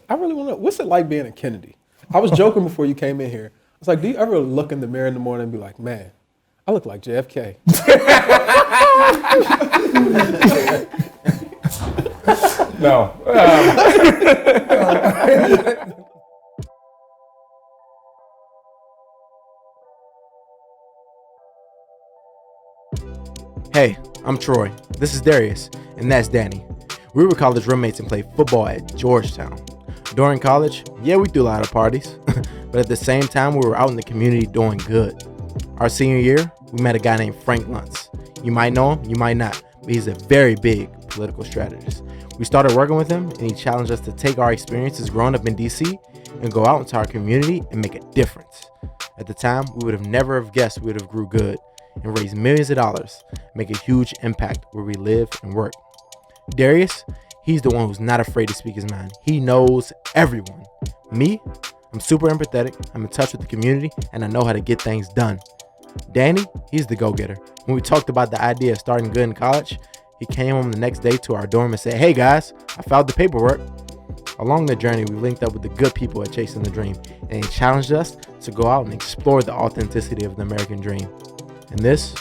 I really want to know, what's it like being a Kennedy? I was joking before you came in here. I was like, do you ever look in the mirror in the morning and be like, man, I look like JFK? No. Hey, I'm Troy. This is Darius, and that's Danny. We were college roommates and played football at Georgetown. During college, yeah, we threw a lot of parties, but at the same time, we were out in the community doing good. Our senior year, we met a guy named Frank Luntz. You might know him, you might not, but he's a very big political strategist. We started working with him, and he challenged us to take our experiences growing up in DC and go out into our community and make a difference. At the time, we would have never have guessed we would have grew good and raise millions of dollars, make a huge impact where we live and work. Darius, he's the one who's not afraid to speak his mind. He knows everyone. Me, I'm super empathetic, I'm in touch with the community, and I know how to get things done. Danny, he's the go-getter. When we talked about the idea of starting good in college, he came home the next day to our dorm and said, "Hey guys, I filed the paperwork." Along the journey, we linked up with the good people at Chasing the Dream, and they challenged us to go out and explore the authenticity of the American dream. And this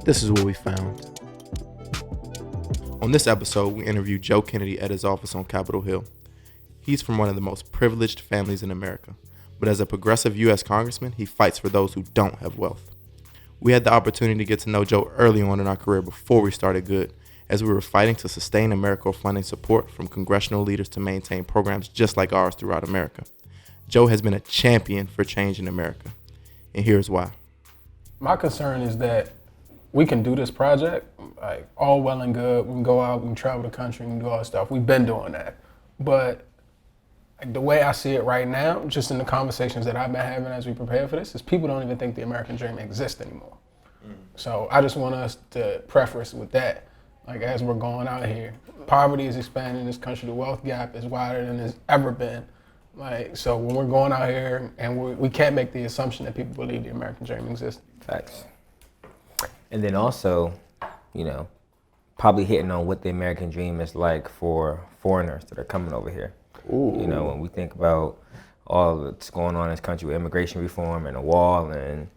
is what we found. On this episode, we interviewed Joe Kennedy at his office on Capitol Hill. He's from one of the most privileged families in America, but as a progressive U.S. congressman, he fights for those who don't have wealth. We had the opportunity to get to know Joe early on in our career before we started good, as we were fighting to sustain AmeriCorps funding support from congressional leaders to maintain programs just like ours throughout America. Joe has been a champion for change in America, and here's why. My concern is that we can do this project, like all well and good. We can go out, we can travel the country, we can do all this stuff. We've been doing that. But like, the way I see it right now, just in the conversations that I've been having as we prepare for this, is people don't even think the American dream exists anymore. So I just want us to preface with that. Like, as we're going out here, poverty is expanding in this country. The wealth gap is wider than it's ever been. Like, so when we're going out here, and we can't make the assumption that people believe the American dream exists. Facts. And then also, probably hitting on what the American dream is like for foreigners that are coming over here. Ooh. When we think about all that's going on in this country with immigration reform and the wall and,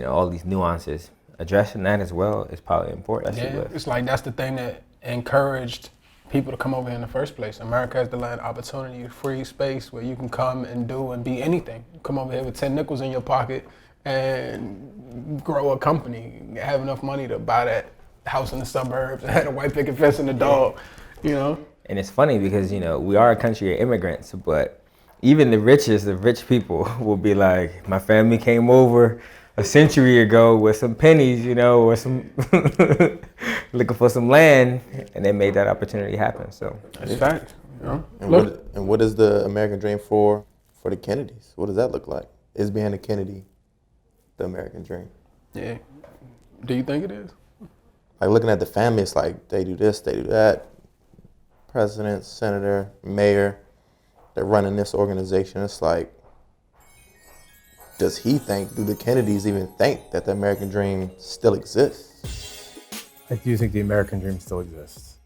all these nuances, addressing that as well is probably important. Yeah, it's like that's the thing that encouraged people to come over here in the first place. America has the land opportunity, free space where you can come and do and be anything. Come over here with 10 nickels in your pocket and grow a company, have enough money to buy that house in the suburbs and have a white picket fence and a dog, And it's funny because, we are a country of immigrants, but even the richest of rich people will be like, my family came over a century ago with some pennies, or some looking for some land, and they made that opportunity happen. So that's fact. And what is the American dream for the Kennedys? What does that look like? Is being a Kennedy the American dream? Yeah. Do you think it is? Like, looking at the family, it's like they do this, they do that. President, senator, mayor, they're running this organization. It's like, do the Kennedys even think that the American dream still exists? I do think the American dream still exists.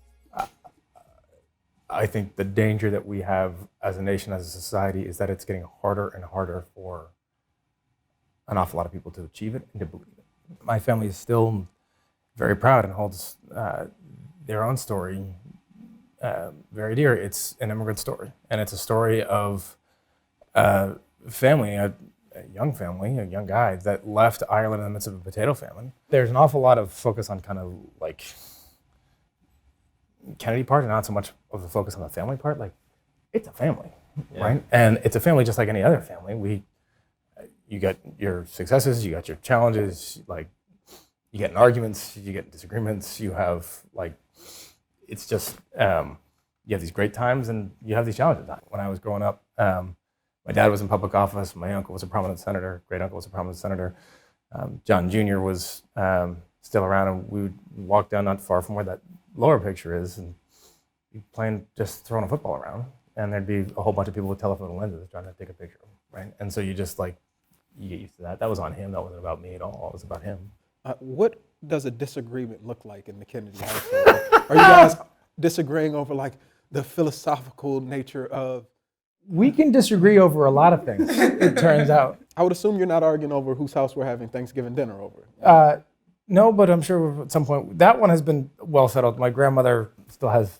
I think the danger that we have as a nation, as a society, is that it's getting harder and harder for an awful lot of people to achieve it and to believe it. My family is still very proud and holds their own story very dear. It's an immigrant story, and it's a story of family, a young family, a young guy that left Ireland in the midst of a potato famine. There's an awful lot of focus on kind of like Kennedy part and not so much of the focus on the family part. Like, it's a family, right? And it's a family just like any other family. You get your successes, you got your challenges, like you get in arguments, you get in disagreements, you have like, it's just, you have these great times and you have these challenges. When I was growing up, my dad was in public office, my uncle was a prominent senator, great uncle was a prominent senator. John Jr. was still around, and we would walk down not far from where that lower picture is and be playing, just throwing a football around. And there'd be a whole bunch of people with telephoto lenses trying to take a picture of him, right? And so you just like, you get used to that. That was on him, that wasn't about me at all, it was about him. What does a disagreement look like in the Kennedy household? Are you guys disagreeing over like the philosophical nature of. We can disagree over a lot of things, it turns out. I would assume you're not arguing over whose house we're having Thanksgiving dinner over. No, but I'm sure at some point, that one has been well settled. My grandmother still has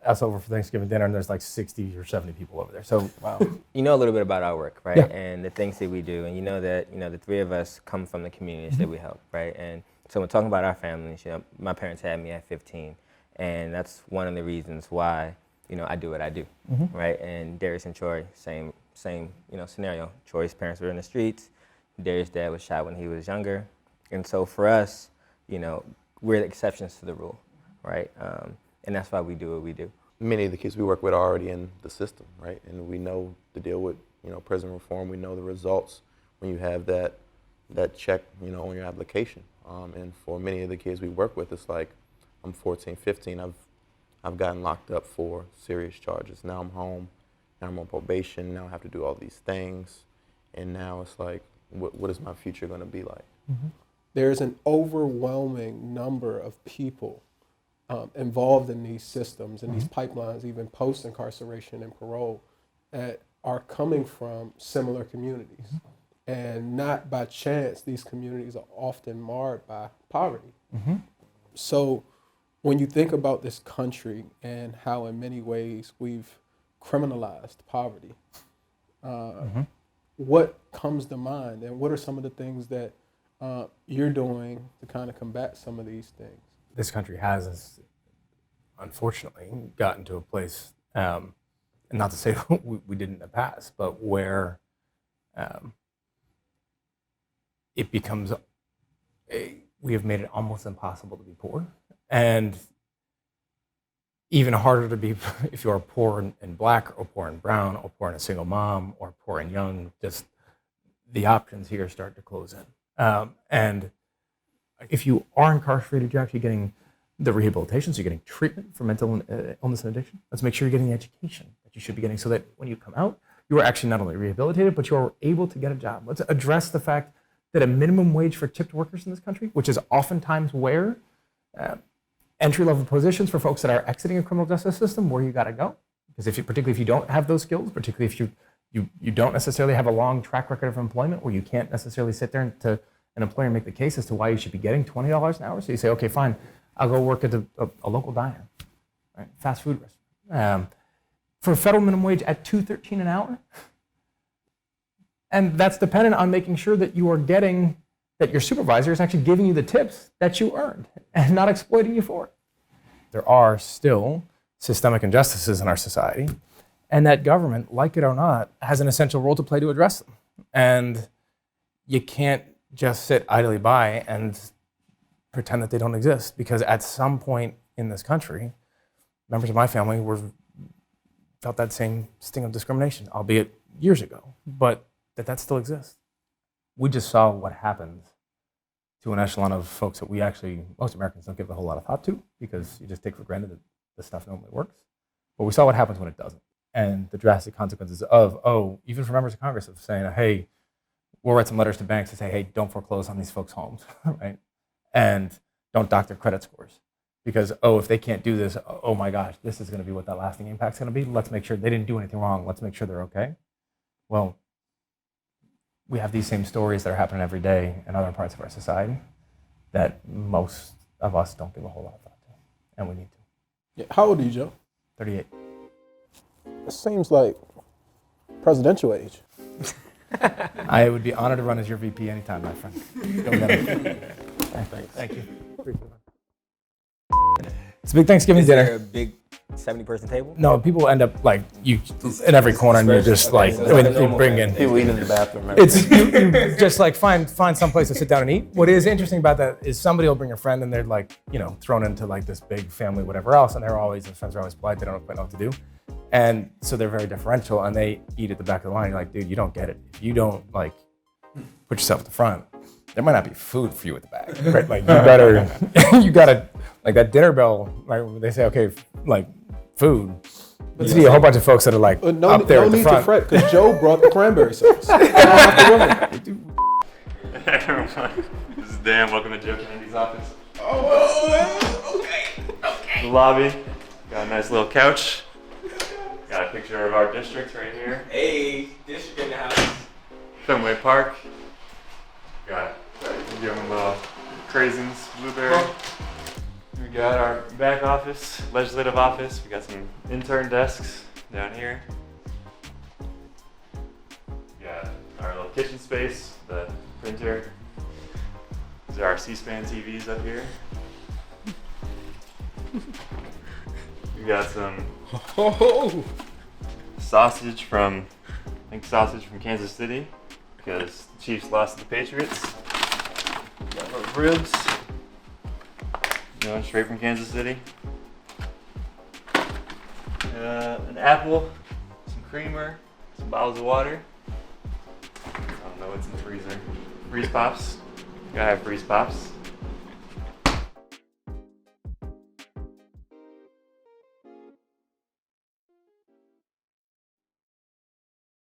us over for Thanksgiving dinner, and there's like 60 or 70 people over there. So, wow. You know a little bit about our work, right? Yeah. And the things that we do, and you know that the three of us come from the communities that we help, right? And so we're talking about our families. My parents had me at 15, and that's one of the reasons why I do what I do, right? And Darius and Troy, same scenario. Troy's parents were in the streets. Darius' dad was shot when he was younger, and so for us, we're the exceptions to the rule, right? And that's why we do what we do. Many of the kids we work with are already in the system, right? And we know to deal with, prison reform. We know the results when you have that check, on your application. And for many of the kids we work with, it's like, I'm 14, 15. I've gotten locked up for serious charges. Now I'm home. Now I'm on probation. Now I have to do all these things. And now it's like, what is my future going to be like? Mm-hmm. There's an overwhelming number of people involved in these systems and these pipelines, even post-incarceration and parole, that are coming from similar communities. And not by chance, these communities are often marred by poverty. So when you think about this country and how in many ways we've criminalized poverty, what comes to mind, and what are some of the things that you're doing to kind of combat some of these things? This country has, unfortunately, gotten to a place, and not to say we didn't in the past, but where it becomes, we have made it almost impossible to be poor, and even harder to be if you are poor and black, or poor and brown, or poor and a single mom, or poor and young. Just the options here start to close in. And if you are incarcerated, you're actually getting the rehabilitation, so you're getting treatment for mental illness and addiction. Let's make sure you're getting the education that you should be getting, so that when you come out, you are actually not only rehabilitated, but you are able to get a job. Let's address the fact that a minimum wage for tipped workers in this country, which is oftentimes where entry-level positions for folks that are exiting a criminal justice system, where you got to go. Because particularly if you don't have those skills, particularly if you don't necessarily have a long track record of employment, where you can't necessarily sit there and to an employer and make the case as to why you should be getting $20 an hour. So you say, okay, fine, I'll go work at a local diner, right? Fast food restaurant. For a federal minimum wage at $2.13 an hour. And that's dependent on making sure that you are getting, that your supervisor is actually giving you the tips that you earned and not exploiting you for it. There are still systemic injustices in our society, and that government, like it or not, has an essential role to play to address them. And you can't just sit idly by and pretend that they don't exist, because at some point in this country, members of my family felt that same sting of discrimination, albeit years ago, but that still exists. We just saw what happens to an echelon of folks that most Americans don't give a whole lot of thought to, because you just take for granted that this stuff normally works. But we saw what happens when it doesn't, and the drastic consequences of, even for members of Congress, of saying, hey, we'll write some letters to banks to say, hey, don't foreclose on these folks' homes, right? And don't dock their credit scores. Because, if they can't do this, oh my gosh, this is going to be what that lasting impact's going to be. Let's make sure they didn't do anything wrong. Let's make sure they're okay. Well, we have these same stories that are happening every day in other parts of our society that most of us don't give a whole lot of thought to, and we need to. Yeah. How old are you, Joe? 38. It seems like presidential age. I would be honored to run as your VP anytime, my friend. Thanks. Thank you. It's a big Thanksgiving Is dinner. there a big 70-person table? No, people end up like you in every corner, and you're just like, they bring in. People eat in the bathroom. It's you just like find some place to sit down and eat. What is interesting about that is somebody will bring a friend, and they're like, thrown into like this big family, whatever else, and the friends are always polite. They don't quite know what to do, and so they're very deferential, and they eat at the back of the line. You're like, dude, you don't get it. If you don't like put yourself at the front, there might not be food for you at the back, right? Like you gotta like that dinner bell, right? When they say, okay, like food. But you see a whole bunch of folks that are like up there at the front. No need to fret, because Joe brought the cranberry sauce. Hey everyone, this is Dan. Welcome to Joe Kennedy's office. Okay. The lobby. Got a nice little couch. Got a picture of our district right here. Hey, district in the house. Fenway Park. Got give them a little craisins, blueberry. We got our back office, legislative office. We got some intern desks down here. We got our little kitchen space, the printer. These are our C-SPAN TVs up here. We got some sausage from Kansas City because the Chiefs lost to the Patriots. Got little ribs, straight from Kansas City. An apple, some creamer, some bottles of water. I don't know what's in the freezer. Freeze pops. Gotta have freeze pops.